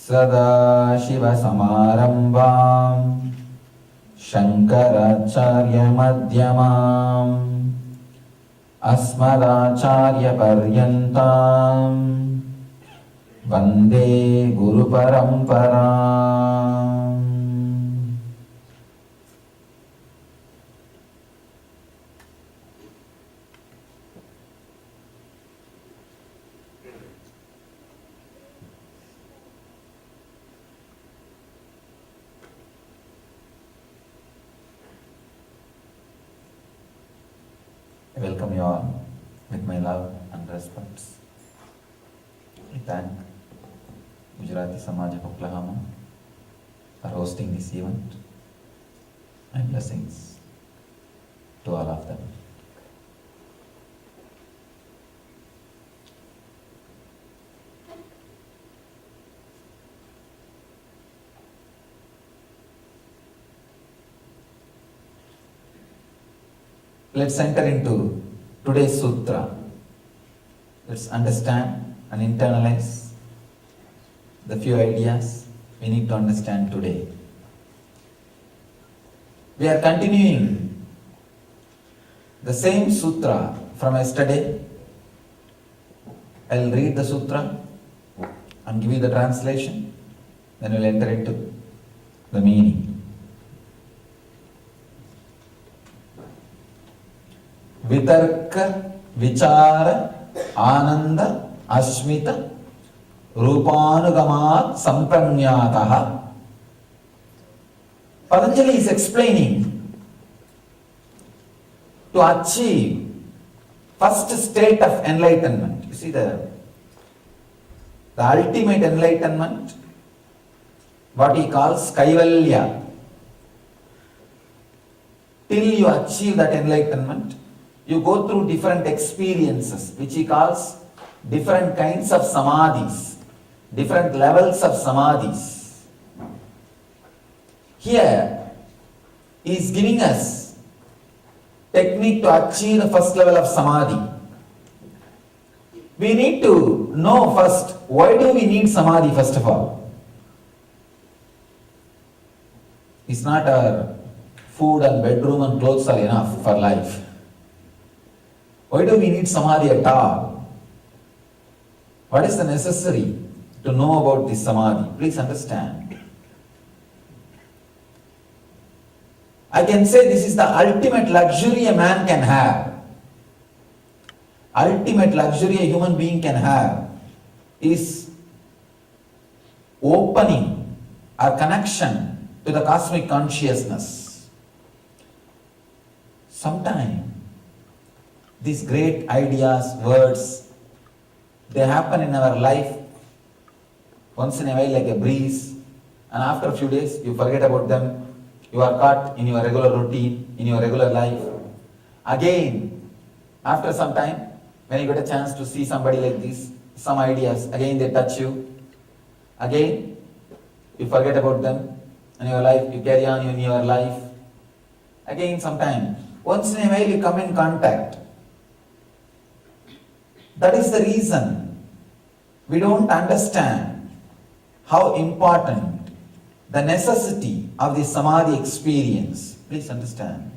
Sadashivasamarambham Shankaracharyamadhyamam Asmadacharyaparyantam Vande Guru Paramparam. I welcome you all with my love and respect. I thank Gujarati Samaj of Oklahoma for hosting this event, and blessings to all of them. Let's enter into today's sutra. Let's understand and internalize the few ideas we need to understand today. We are continuing the same sutra from yesterday. I'll read the sutra and give you the translation, then we'll enter into the meaning. Vitarka, Vichara, Ananda, Ashmita, Rupanugamat, Sampranyataha. Patanjali is explaining to achieve first state of enlightenment. You see the ultimate enlightenment, what he calls Kaivalya. Till you achieve that enlightenment, you go through different experiences, which he calls different kinds of samadhis, different levels of samadhis. Here, he is giving us technique to achieve the first level of samadhi. We need to know first, why do we need samadhi first of all? It's not our food and bedroom and clothes are enough for life. Why do we need samadhi at all? What is the necessary to know about this samadhi? Please understand. I can say this is the ultimate luxury a man can have. Ultimate luxury a human being can have is opening our connection to the cosmic consciousness. Sometimes these great ideas, words, they happen in our life once in a while like a breeze, and after a few days you forget about them. You are caught in your regular routine, in your regular life. Again, after some time, when you get a chance to see somebody like this, some ideas, again they touch you. Again, you forget about them in your life, you carry on in your life. Again, sometime, once in a while you come in contact. That is the reason we don't understand how important the necessity of the samadhi experience. Please understand.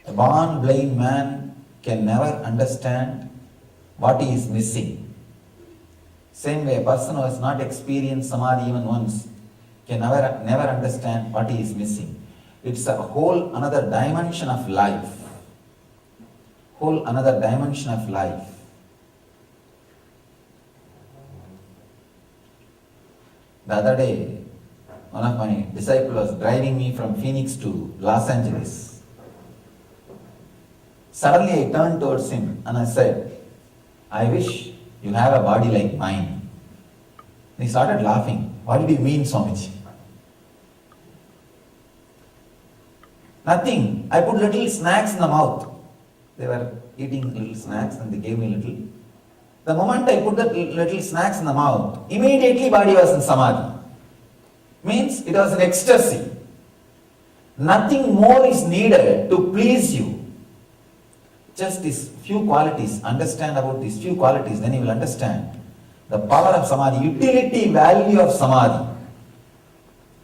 A born blind man can never understand what he is missing. Same way, a person who has not experienced samadhi even once can never understand what he is missing. It's a whole another dimension of life. Whole another dimension of life. The other day, one of my disciples was driving me from Phoenix to Los Angeles. Suddenly I turned towards him and I said, I wish you have a body like mine. And he started laughing. What did you mean, Swamiji? Nothing. I put little snacks in the mouth. They were eating little snacks and they gave me little. The moment I put the little snacks in the mouth, immediately body was in samadhi. Means it was an ecstasy. Nothing more is needed to please you. Just these few qualities. Understand about these few qualities, then you will understand The power of Samadhi, utility value of Samadhi.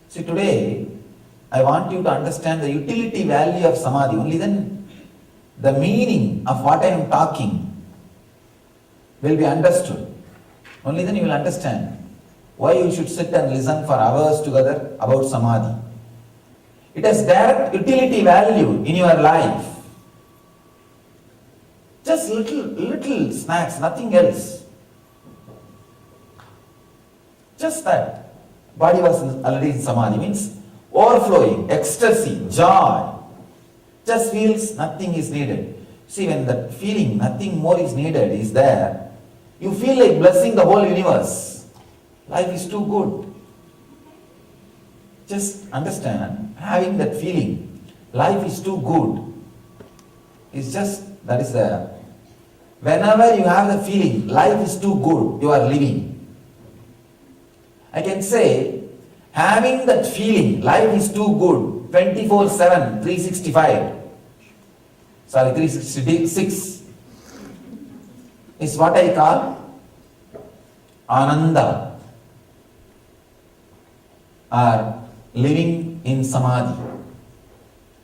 See, today, I want you to understand the utility value of Samadhi. Only then the meaning of what I am talking will be understood. Only then you will understand why you should sit and listen for hours together about Samadhi. It has direct utility value in your life. Just little snacks, nothing else. Just that. Body was already in Samadhi, means overflowing, ecstasy, joy. Just feels nothing is needed. See, when that feeling nothing more is needed is there, you feel like blessing the whole universe. Life is too good. Just understand, having that feeling, life is too good. It's just, that is there. Whenever you have the feeling, life is too good, you are living. I can say, having that feeling, life is too good, 24/7, 365. Sorry, 366 is what I call Ananda, or living in Samadhi.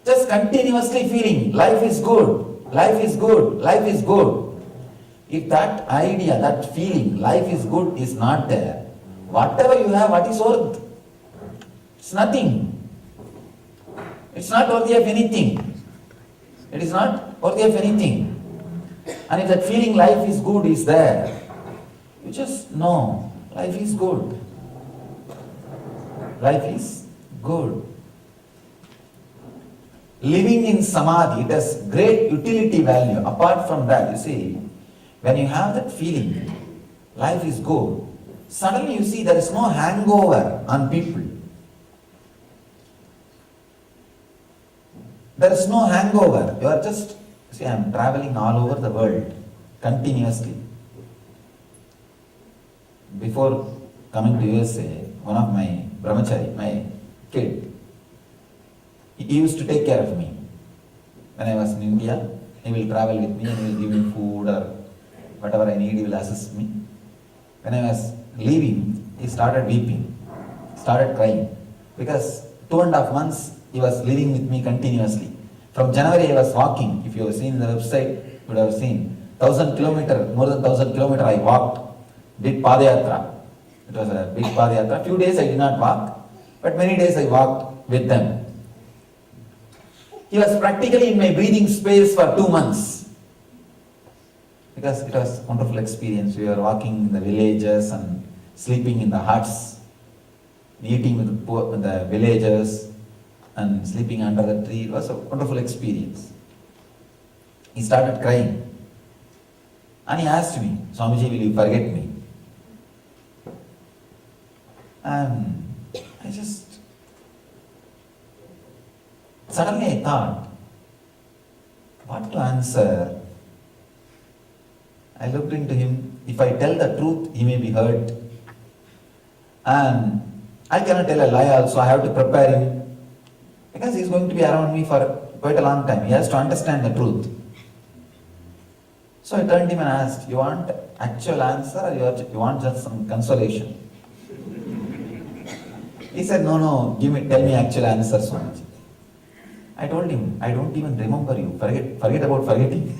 Just continuously feeling, life is good, life is good, life is good. If that idea, that feeling, life is good is not there, whatever you have, what is worth? It's nothing. It's not worthy of anything. It is not worthy of anything. And if that feeling life is good is there, you just know life is good. Life is good. Living in Samadhi, it has great utility value. Apart from that, you see, when you have that feeling, life is good, suddenly you see there is no hangover on people. There is no hangover. You are just, see, I am traveling all over the world continuously. Before coming to USA, one of my brahmachari, my kid, he used to take care of me. When I was in India, he will travel with me and he will give me food or whatever I need, he will assist me. When I was leaving, he started weeping, started crying, because 2.5 months he was living with me continuously. From January I was walking. If you have seen the website, you would have seen 1,000 kilometers, more than 1,000 kilometers I walked, did Padayatra. It was a big Padayatra. Few days I did not walk, but many days I walked with them. He was practically in my breathing space for 2 months. Because it was a wonderful experience. We were walking in the villages and sleeping in the huts, eating with the villagers and sleeping under the tree. It was a wonderful experience. He started crying. And he asked me, Swamiji, will you forget me? And I just, suddenly I thought, what to answer? I looked into him. If I tell the truth, he may be hurt. And I cannot tell a lie also. I have to prepare him. Because he is going to be around me for quite a long time. He has to understand the truth. So I turned to him and asked, you want actual answer or you want just some consolation? He said, no, tell me actual answer, Swamiji. I told him, I don't even remember you. Forget about forgetting.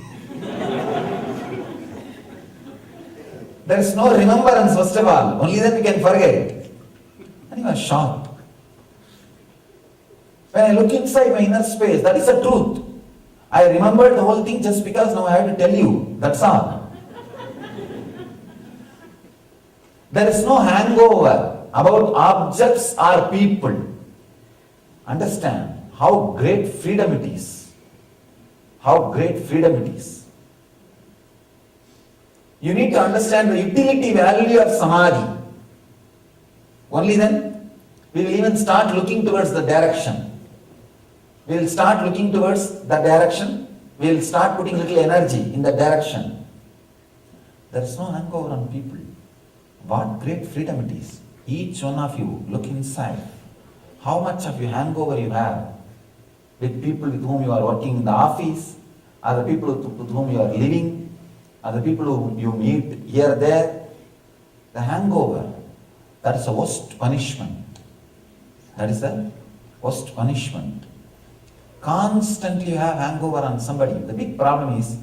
There is no remembrance, first of all. Only then we can forget. And he was shocked. When I look inside my inner space, that is the truth. I remembered the whole thing just because now I have to tell you. That's all. There is no hangover about objects or people. Understand how great freedom it is. How great freedom it is. You need to understand the utility value of Samadhi. Only then we will even start looking towards the direction. We will start looking towards the direction. We will start putting little energy in that direction. There is no hangover on people. What great freedom it is. Each one of you, look inside. How much of your hangover you have with people with whom you are working in the office, or the people with whom you are living, or the people who you meet here, there. The hangover, that is the worst punishment. That is the worst punishment. Constantly you have hangover on somebody. The big problem is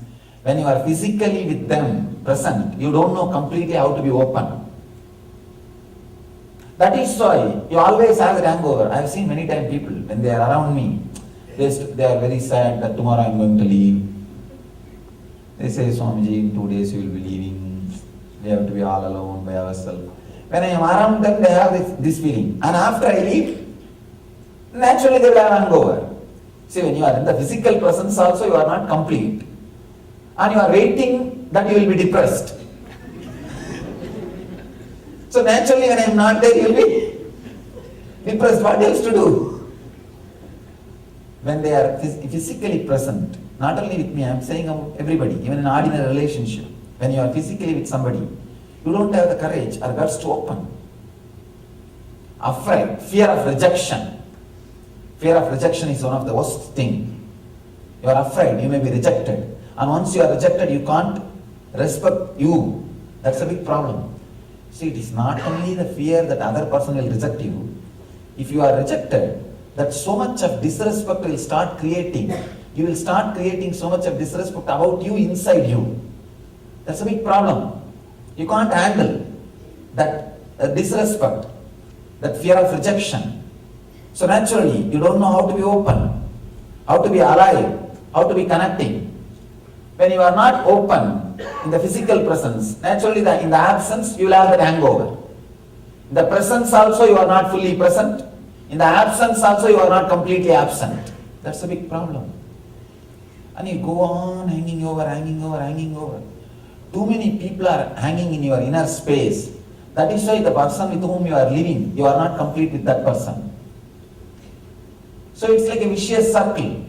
when you are physically with them present, you don't know completely how to be open. That is why you always have that hangover. I have seen many times people, when they are around me, they are very sad that tomorrow I am going to leave. They say, Swamiji, in 2 days you will be leaving. We have to be all alone by ourselves. When I am around them, they have this feeling. And after I leave, naturally they will have hangover. See, when you are in the physical presence also, you are not complete. And you are waiting that you will be depressed. So naturally when I am not there, you will be depressed. What else to do? When they are physically present, not only with me, I am saying about everybody, even in an ordinary relationship, when you are physically with somebody, you don't have the courage or guts to open. Afraid, fear of rejection. Fear of rejection is one of the worst things. You are afraid, you may be rejected. And once you are rejected, you can't respect you. That's a big problem. See, it is not only the fear that other person will reject you. If you are rejected, that so much of disrespect will start creating. You will start creating so much of disrespect about you inside you. That's a big problem. You can't handle that disrespect, that fear of rejection. So naturally, you don't know how to be open, how to be alive, how to be connecting. When you are not open in the physical presence, naturally in the absence, you will have that hangover. In the presence also, you are not fully present. In the absence also, you are not completely absent. That's a big problem. And you go on hanging over, hanging over, hanging over. Too many people are hanging in your inner space. That is why the person with whom you are living, you are not complete with that person. So it's like a vicious circle.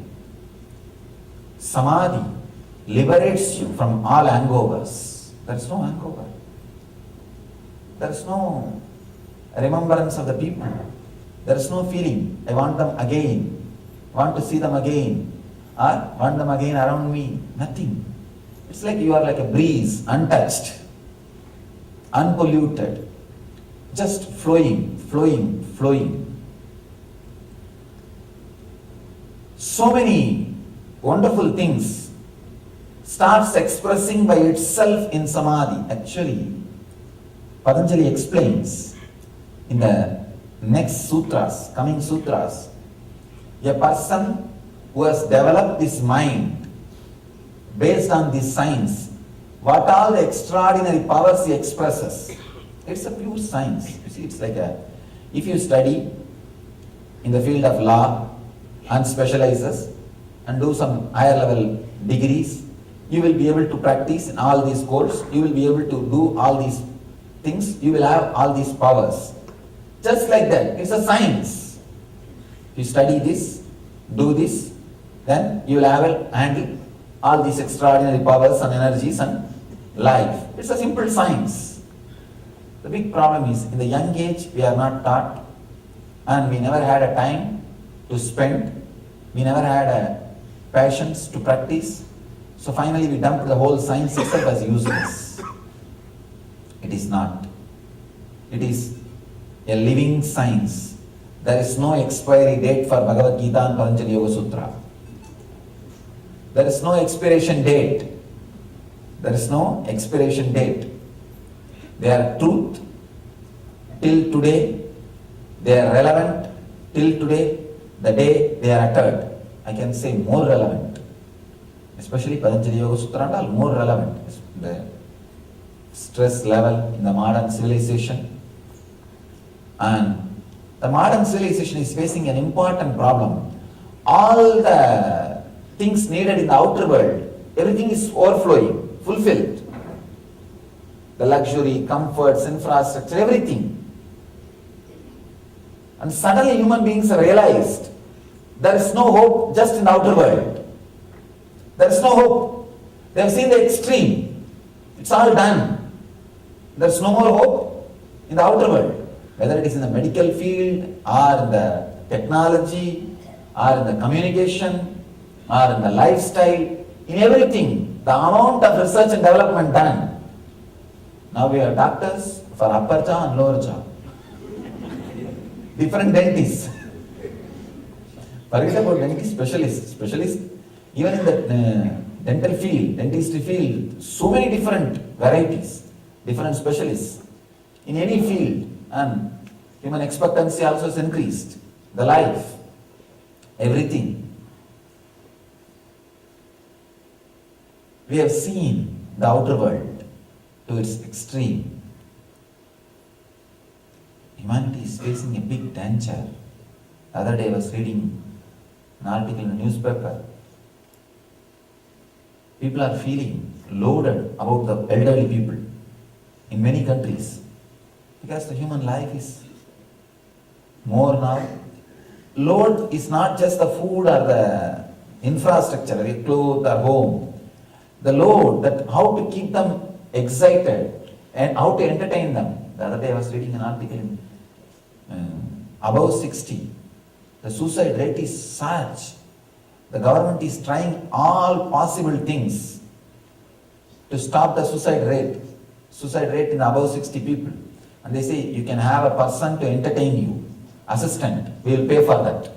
Samadhi liberates you from all hangovers. There is no hangover. There is no remembrance of the people. There is no feeling, I want them again, want to see them again, or want them again around me. Nothing. It's like you are like a breeze, untouched, unpolluted, just flowing, flowing, flowing. So many wonderful things starts expressing by itself in Samadhi. Actually, Patanjali explains in the next sutras, coming sutras, a person who has developed this mind based on this science, what all the extraordinary powers he expresses. It's a pure science. You see, it's like if you study in the field of law and specializes and do some higher level degrees, you will be able to practice in all these courses, you will be able to do all these things, you will have all these powers. Just like that, it's a science. If you study this, do this, then you will handle all these extraordinary powers and energies and life. It's a simple science. The big problem is, in the young age, we are not taught, and we never had a time to spend, we never had a passions to practice. So finally we dumped the whole science itself as useless. It is not. It is a living science. There is no expiry date for Bhagavad Gita and Patanjali Yoga Sutra. There is no expiration date. There is no expiration date. They are truth till today. They are relevant till today, the day they are uttered. I can say more relevant. Especially Patanjali Yoga Sutra and all, more relevant. The stress level in the modern civilization. And the modern civilization is facing an important problem. All the things needed in the outer world, everything is overflowing, fulfilled. The luxury, comforts, infrastructure, everything. And suddenly human beings have realized there is no hope just in the outer world. There is no hope. They have seen the extreme. It's all done. There is no more hope in the outer world. Whether it is in the medical field, or in the technology, or in the communication, or in the lifestyle, in everything, the amount of research and development done, Now we have doctors for upper jaw and lower jaw. Different dentists. Forget about dentist specialists. Even in the dental field, dentistry field, so many different varieties, different specialists. In any field, and human expectancy also has increased. The life, everything. We have seen the outer world to its extreme. Humanity is facing a big danger. The other day I was reading an article in a newspaper. People are feeling loaded about the elderly people in many countries because the human life is more now. Load is not just the food or the infrastructure, the clothes or home. The load, that how to keep them excited and how to entertain them. The other day I was reading an article in above 60. The suicide rate is such. The government is trying all possible things to stop the suicide rate. Suicide rate in above 60 people. And they say you can have a person to entertain you. Assistant, we will pay for that.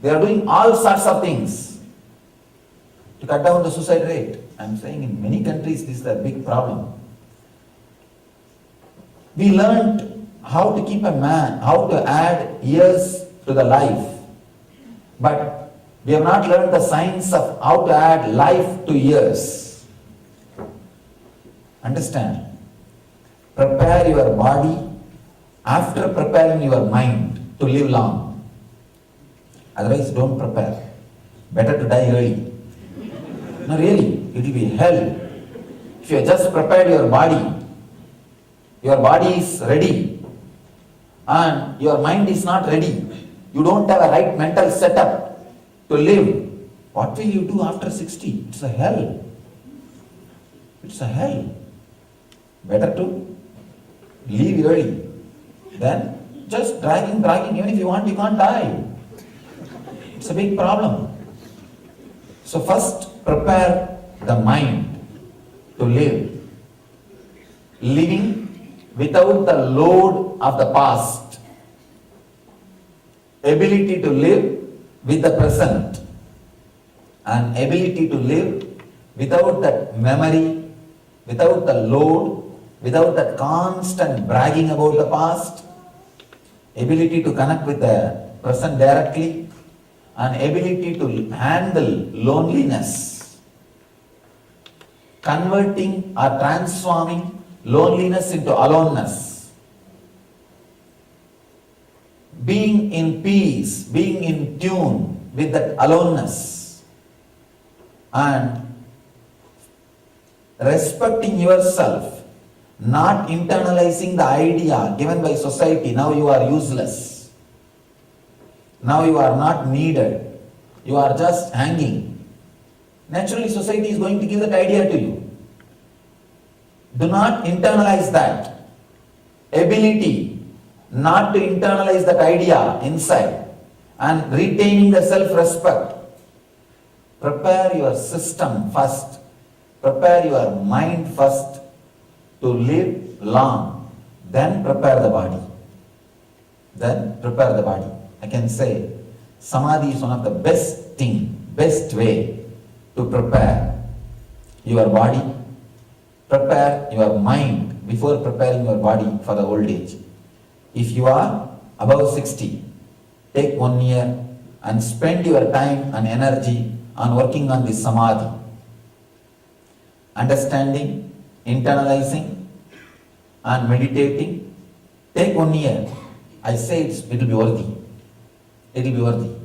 They are doing all sorts of things to cut down the suicide rate. I am saying in many countries this is a big problem. We learned how to keep a man, how to add years to the life. But we have not learned the science of how to add life to years. Understand? Prepare your body after preparing your mind to live long. Otherwise, don't prepare. Better to die early. No, really, it will be hell. If you have just prepared your body is ready, and your mind is not ready. You don't have a right mental setup to live. What will you do after 60? It's a hell. It's a hell. Better to leave early than just dragging. Even if you want, you can't die. It's a big problem. So first, prepare the mind to live. Living without the load of the past. Ability to live with the present. And ability to live without that memory, without the load, without that constant bragging about the past. Ability to connect with the present directly. And ability to handle loneliness. Converting or transforming loneliness into aloneness. Being in peace, being in tune with that aloneness. And respecting yourself, not internalizing the idea given by society, now you are useless. Now you are not needed. You are just hanging. Naturally, society is going to give that idea to you. Do not internalize that. Ability not to internalize that idea inside and retaining the self-respect. Prepare your system first. Prepare your mind first to live long. Then prepare the body. Then prepare the body. I can say Samadhi is one of the best way to prepare your body. Prepare your mind before preparing your body for the old age. If you are above 60, take 1 year and spend your time and energy on working on this Samadhi. Understanding, internalizing and meditating. Take 1 year. I say it will be worthy. It will be worthy.